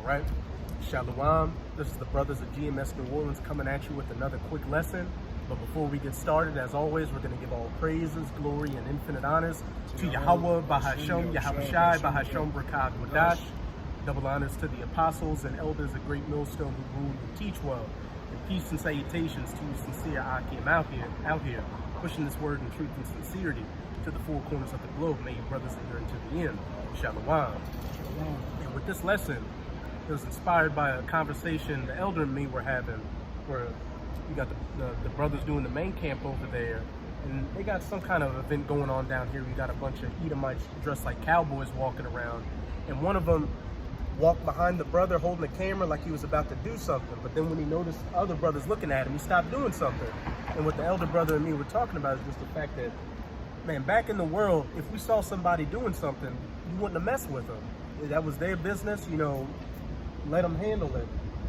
right? Shalom. This is the brothers of GMS New Orleans coming at you with another quick lesson. But before we get started, as always, we're going to give all praises, glory, and infinite honors to Yahweh, Bahashem, Yahushai, Bahashem, Brakah, Wadash. Double honors to the apostles and elders of Great Millstone who rule and teach well. And peace and salutations to you sincere Akim out here, pushing this word in truth and sincerity to the four corners of the globe. May you brothers adhere to the end. Shalom. And with this lesson, it was inspired by a conversation the elder and me were having, where you got the brothers doing the main camp over there, and they got some kind of event going on down here. We got a bunch of Edomites dressed like cowboys walking around, and one of them walked behind the brother holding the camera like he was about to do something, but then when he noticed other brothers looking at him, he stopped doing something. And what the elder brother and me were talking about is just the fact that, man, back in the world, if we saw somebody doing something, you wouldn't have messed with them. That was their business, you know, let them handle it.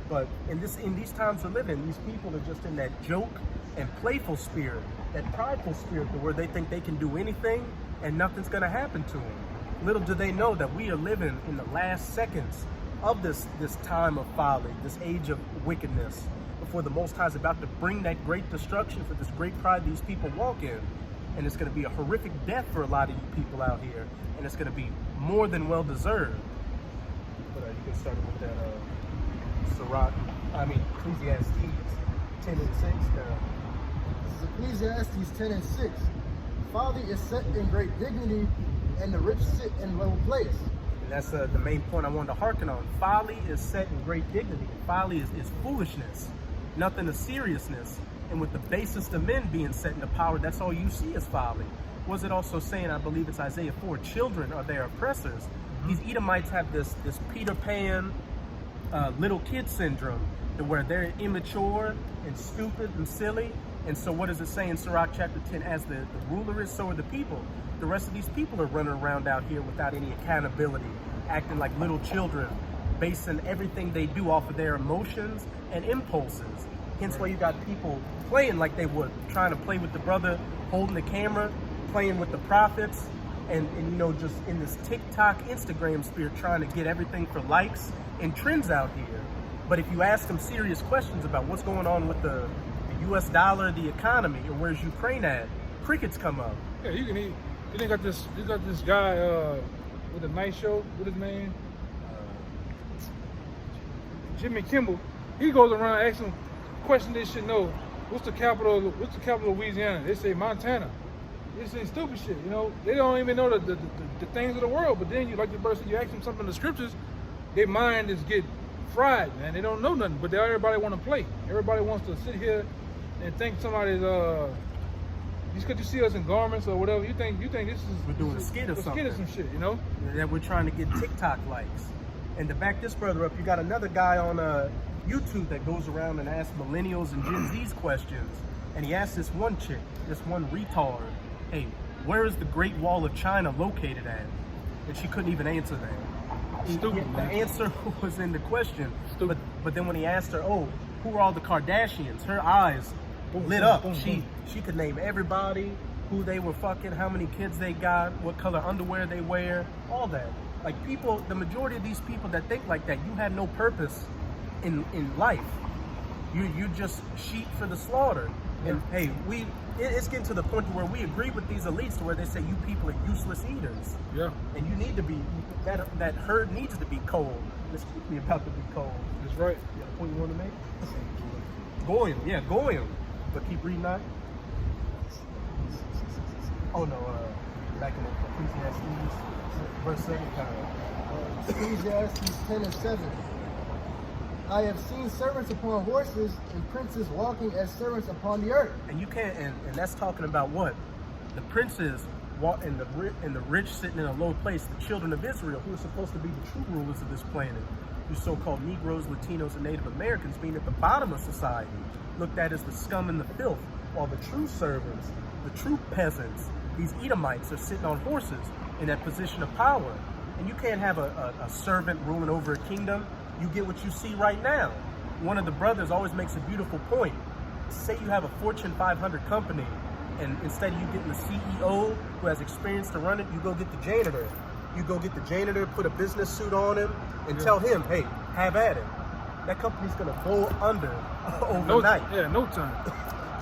But in these times we're living, these people are just in that joke and playful spirit, that prideful spirit, where they think they can do anything and nothing's going to happen to them. Little do they know that we are living in the last seconds of this time of folly, this age of wickedness, before the Most High is about to bring that great destruction for this great pride these people walk in. And it's going to be a horrific death for a lot of you people out here, and it's going to be more than well deserved. But you can start with that Ecclesiastes 10 and 6. This is Ecclesiastes 10 and 6. Folly is set in great dignity, and the rich sit in low place. And that's the main point I wanted to hearken on. Folly is set in great dignity. Folly is foolishness, nothing of seriousness. And with the basest of men being set into power, that's all you see is folly. Was it also saying, I believe it's Isaiah 4, children are their oppressors. These Edomites have this Peter Pan little kid syndrome, where they're immature and stupid and silly. And so what does it say in Sirach chapter 10? As the ruler is, so are the people. The rest of these people are running around out here without any accountability, acting like little children, basing everything they do off of their emotions and impulses. Hence why you got people playing like they would, trying to play with the brother holding the camera, playing with the prophets, and you know, just in this TikTok, Instagram sphere, trying to get everything for likes and trends out here. But if you ask them serious questions about what's going on with the US dollar, the economy, or where's Ukraine at, crickets come up. Yeah, you got this guy with a night show, what his name? Jimmy Kimmel. He goes around asking questions they should know. What's the capital of Louisiana? They say Montana. They say stupid shit, you know. They don't even know the things of the world. But then, like the person, you ask them something in the scriptures, their mind is get fried, man. They don't know nothing, but everybody want to play. Everybody wants to sit here and think somebody's just because you see us in garments or whatever, you think this is we're doing a skit or something. Skit or some shit, you know? That we're trying to get TikTok likes. And to back this brother up, you got another guy on YouTube that goes around and asks millennials and Gen Z's questions. And he asked this one chick, this one retard, hey, where is the Great Wall of China located at? And she couldn't even answer that. Stupid, the answer was in the question. But then when he asked her, oh, who are all the Kardashians? Her eyes lit up. She could name everybody, who they were fucking, how many kids they got, what color underwear they wear, all that. Like, people, the majority of these people that think like that, you have no purpose in life. You just sheep for the slaughter. And hey, it's getting to the point where we agree with these elites to where they say you people are useless eaters. Yeah. And you need to be, that herd needs to be cold. This keep me about to be cold. That's right. You got a point you want to make? Goyim, yeah, Goyim. But keep reading that. Oh no, back in Ecclesiastes, verse 7. Ecclesiastes 10 and 7. I have seen servants upon horses and princes walking as servants upon the earth. And you can't, and that's talking about what? The princes walk and the rich sitting in a low place, the children of Israel, who are supposed to be the true rulers of this planet. You so-called Negroes, Latinos, and Native Americans being at the bottom of society, looked at as the scum and the filth, while the true servants, the true peasants, these Edomites, are sitting on horses in that position of power. And you can't have a servant ruling over a kingdom. You get what you see right now. One of the brothers always makes a beautiful point. Say you have a Fortune 500 company, and instead of you getting the CEO who has experience to run it, you go get the janitor. You go get the janitor, put a business suit on him, and tell him, hey, have at it. That company's gonna go under No, overnight. yeah, no time.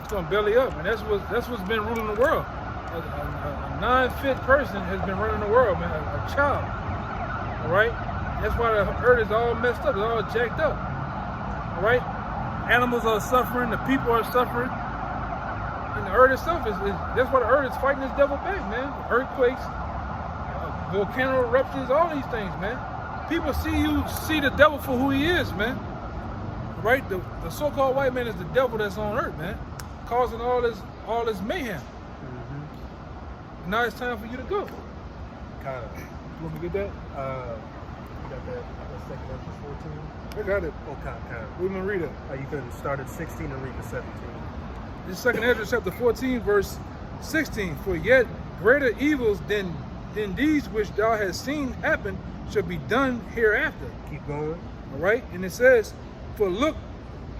It's gonna belly up, and that's what's been ruling the world. A non-fit person has been running the world, man. A child. All right. That's why the earth is all messed up. It's all jacked up. All right. Animals are suffering. The people are suffering. And the earth itself is that's why the earth is fighting this devil back, man. Earthquakes, volcano eruptions, all these things, man. People see the devil for who he is, man. Right? The so-called white man is the devil that's on earth, man, causing all this mayhem. Mm-hmm. Now it's time for you to go. Kind of. You want me to get that? You got that second Ezra 14? I got it. Oh, kind of. We're gonna read it. You can start at 16 and read to 17. This second Ezra chapter 14, verse 16. For yet greater evils than these which thou hast seen happen shall be done hereafter. Keep going. All right, and it says, for look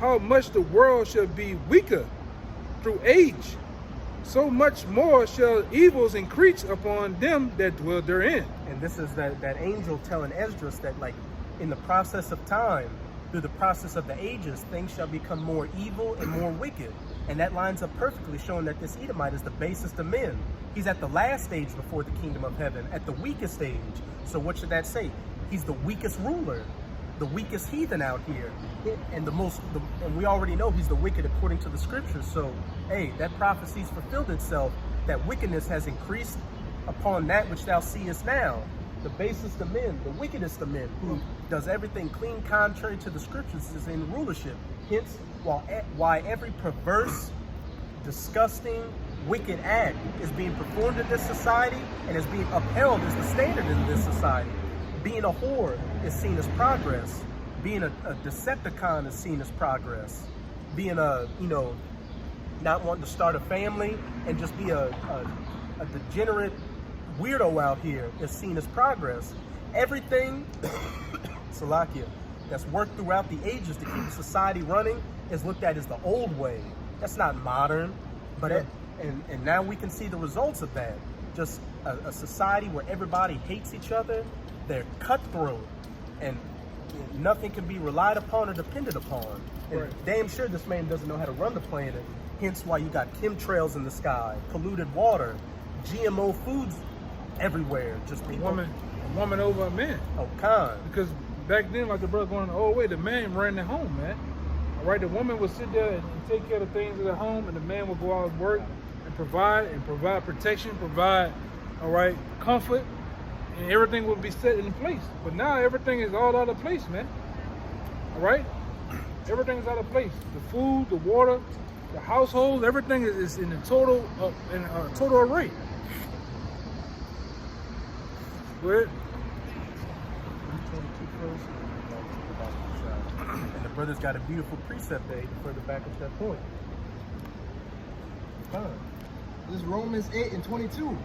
how much the world shall be weaker through age, so much more shall evils increase upon them that dwell therein. And this is that angel telling Esdras that, like, in the process of time, through the process of the ages, things shall become more evil and more wicked. And that lines up perfectly, showing that this Edomite is the basest of men. He's at the last stage before the kingdom of heaven, at the weakest stage. So what should that say? He's the weakest ruler, the weakest heathen out here, and and we already know he's the wicked according to the scriptures. So, hey, that prophecy's fulfilled itself. That wickedness has increased upon that which thou seest now. The basest of men, the wickedest of men, who does everything clean contrary to the scriptures, is in rulership. Hence, why every perverse, disgusting, wicked act is being performed in this society and is being upheld as the standard in this society. Being a whore is seen as progress. Being a Decepticon is seen as progress. Being not wanting to start a family and just be a degenerate weirdo out here is seen as progress. Everything, Salakia, that's worked throughout the ages to keep society running is looked at as the old way. That's not modern, but and now we can see the results of that. Just a society where everybody hates each other, they're cutthroat, and nothing can be relied upon or depended upon. And right. Damn sure this man doesn't know how to run the planet. Hence why you got chemtrails in the sky, polluted water, GMO foods everywhere. Just people. A woman over a man. Oh, Khan. Because back then, like the brother going the old way, the man ran the home, man. All right, the woman would sit there and take care of the things of the home, and the man would go out and work and provide protection, provide, all right, comfort, and everything would be set in place. But now everything is all out of place, man. All right, everything is out of place. The food, the water, the household, everything is in a total array. Where? And the brother's got a beautiful precept there to further back up that point. This is Romans 8 and 22.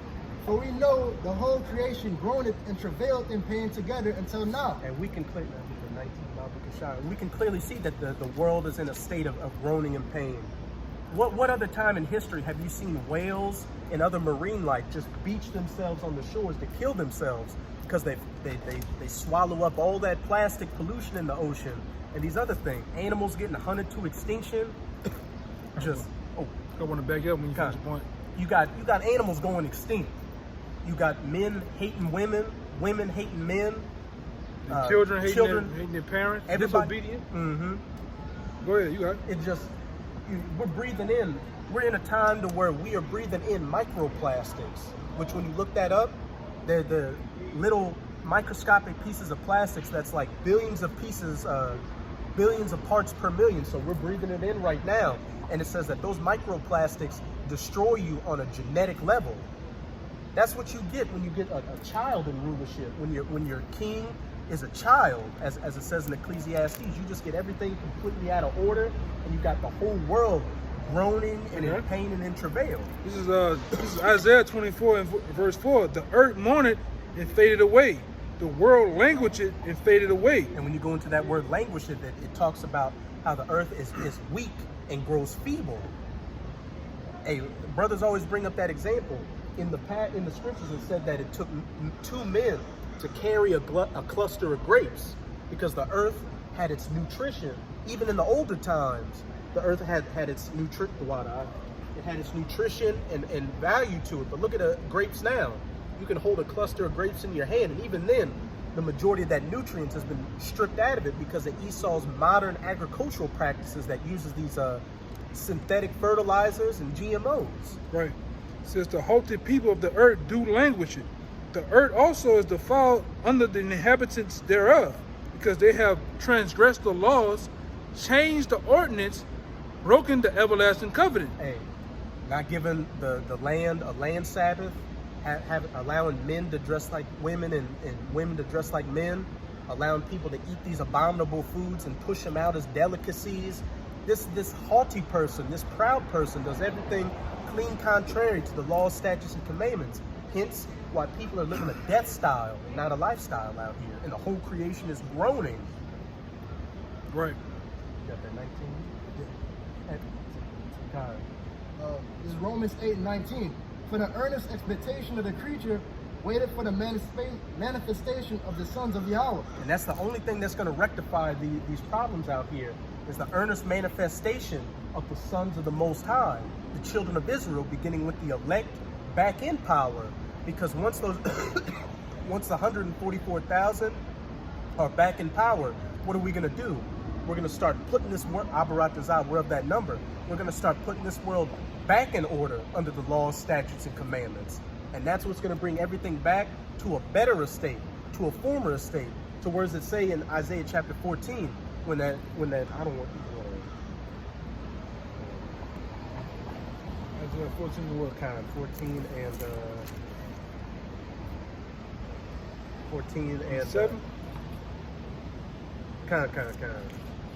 For we know the whole creation groaneth and travaileth in pain together until now. And we can clearly see that the world is in a state of groaning and pain. What other time in history have you seen whales and other marine life just beach themselves on the shores to kill themselves because they swallow up all that plastic pollution in the ocean and these other things? Animals getting hunted to extinction. I want to back up when you finish the point. You got animals going extinct. You got men hating women, women hating men, children hating their parents, disobedient. Mm-hmm. Go ahead, you got it. We're breathing in. We're in a time to where we are breathing in microplastics, which when you look that up, they're the little microscopic pieces of plastics that's like billions of pieces, billions of parts per million. So we're breathing it in right now. And it says that those microplastics destroy you on a genetic level. That's what you get when you get a child in rulership. When your king is a child, as it says in Ecclesiastes, you just get everything completely out of order, and you got the whole world groaning and in pain and in travail. This is Isaiah 24 and verse 4. The earth mourned and faded away. The world languished and faded away. And when you go into that word languished, it talks about how the earth is weak and grows feeble. Hey, brothers always bring up that example. In the scriptures, it said that it took 2 men to carry a cluster of grapes. because the earth had its nutrition. Even in the older times, the earth had its it had its nutrition and value to it. But look at grapes now. You can hold a cluster of grapes in your hand, and even then, the majority of that nutrients has been stripped out of it because of Esau's modern agricultural practices that uses these synthetic fertilizers and GMOs. Right. It says the haughty people of the earth do languish it. The earth also is defiled under the inhabitants thereof, because they have transgressed the laws, changed the ordinance, broken the everlasting covenant. Hey, not giving the land a land Sabbath, allowing men to dress like women and women to dress like men, allowing people to eat these abominable foods and push them out as delicacies. This haughty person, this proud person does everything clean contrary to the laws, statutes, and commandments. Hence why people are living a death style and not a lifestyle out here. And the whole creation is groaning. Right. You got that 19? Yeah. This is Romans 8:19. For the earnest expectation of the creature waited for the manifestation of the sons of Yahweh. And that's the only thing that's going to rectify these problems out here, is the earnest manifestation of the sons of the Most High, the children of Israel, beginning with the elect back in power. Because once the 144,000 are back in power, what are we going to do? We're going to start putting this world, Abaratazah, we're of that number. We're going to start putting this world back in order under the laws, statutes, and commandments. And that's what's going to bring everything back to a better estate, to a former estate. To where does it say in Isaiah chapter 14, when that I don't want people to Isaiah 14 to what? kind 14 and 7? Kind.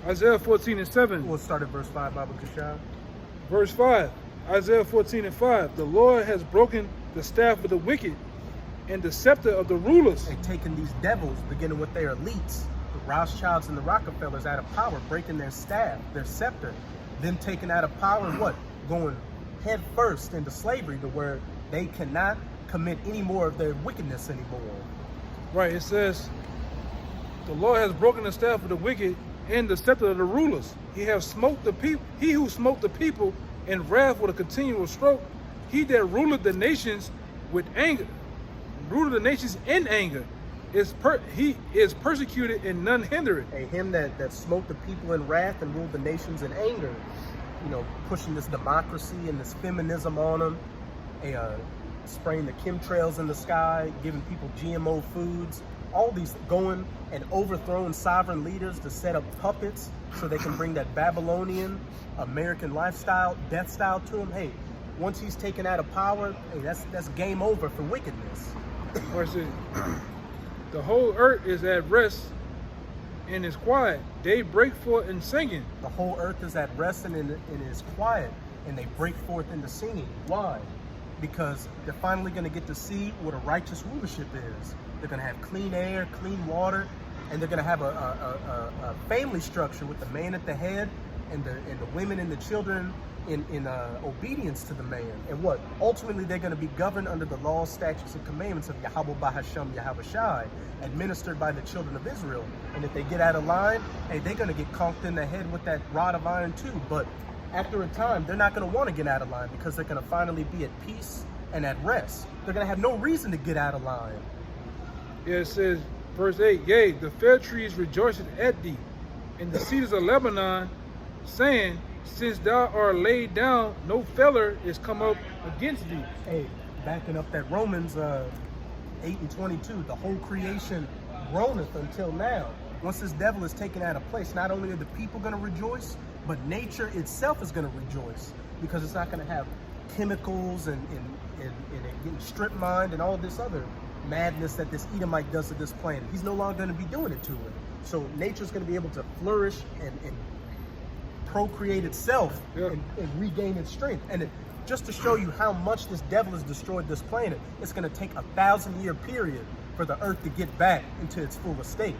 Isaiah 14 and 7. We'll start at verse 5, Baba Kushab. Verse 5. Isaiah 14 and 5. The Lord has broken the staff of the wicked and the scepter of the rulers. They're taking these devils, beginning with their elites, the Rothschilds and the Rockefellers, out of power, breaking their staff, their scepter, then taken out of power, what? Going head first into slavery, to where they cannot commit any more of their wickedness anymore. Right, it says, the Lord has broken the staff of the wicked and the scepter of the rulers. He who smote the people in wrath with a continual stroke. He that ruleth the nations with anger, ruleth the nations in anger, he is persecuted and none hinder it. Hey, him that smote the people in wrath and ruled the nations in anger, pushing this democracy and this feminism on them, spraying the chemtrails in the sky, giving people GMO foods, all these, going and overthrowing sovereign leaders to set up puppets so they can bring that Babylonian American lifestyle, death style to him. Hey, once he's taken out of power, hey, that's game over for wickedness. Verse 8. The whole earth is at rest and is quiet. They break forth in singing. The whole earth is at rest and is quiet, and they break forth into singing. Why? Because they're finally going to get to see what a righteous rulership is. They're going to have clean air, clean water, and they're going to have a family structure with the man at the head and the women and the children in obedience to the man. And what? Ultimately, they're going to be governed under the laws, statutes, and commandments of Yahweh Bahasham Yahweh Shai, administered by the children of Israel. And if they get out of line, hey, they're going to get conked in the head with that rod of iron too. But after a time, they're not going to want to get out of line, because they're going to finally be at peace and at rest. They're going to have no reason to get out of line. Yeah, it says, verse 8, yea, the fair trees rejoiceth at thee, and the cedars of Lebanon, saying, since thou art laid down, no feller is come up against thee. Hey, backing up that Romans 8 and 22, the whole creation groaneth until now. Once this devil is taken out of place, not only are the people going to rejoice, but nature itself is going to rejoice, because it's not going to have chemicals and it getting strip mined and all this other madness that this Edomite does to this planet. He's no longer going to be doing it to it. So nature's going to be able to flourish and procreate itself, and regain its strength. And just to show you how much this devil has destroyed this planet, it's going to take a 1,000-year period for the earth to get back into its full estate.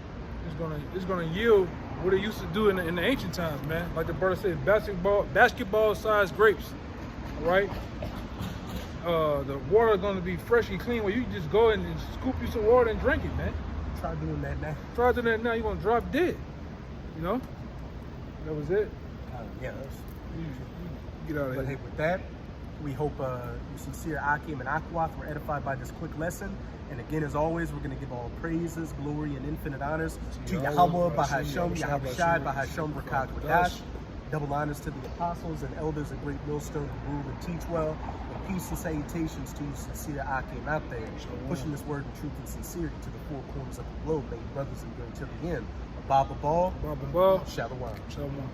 It's gonna yield what it used to do in the ancient times, man. Like the brother said, basketball-sized grapes, right? The water is gonna be fresh and clean, where you can just go and scoop you some water and drink it, man. Try doing that now. Try doing that now, you're gonna drop dead. You know? That was it. Yeah. You get out of But hey, here. with that, we hope you sincere Akim and Akwath were edified by this quick lesson. And again, as always, we're going to give all praises, glory, and infinite honors to Yahweh, Bahasham, Yahweh Shai, Bahasham, Rakak, Rakash. Double honors to the apostles and elders of Great Millstone who rule and teach well. And peace and salutations to you sincere Akim out there, pushing this word in truth and sincerity to the four corners of the globe. May your brothers endure until the end. Baba Ball, Baba Ball. Shalom. Shalom.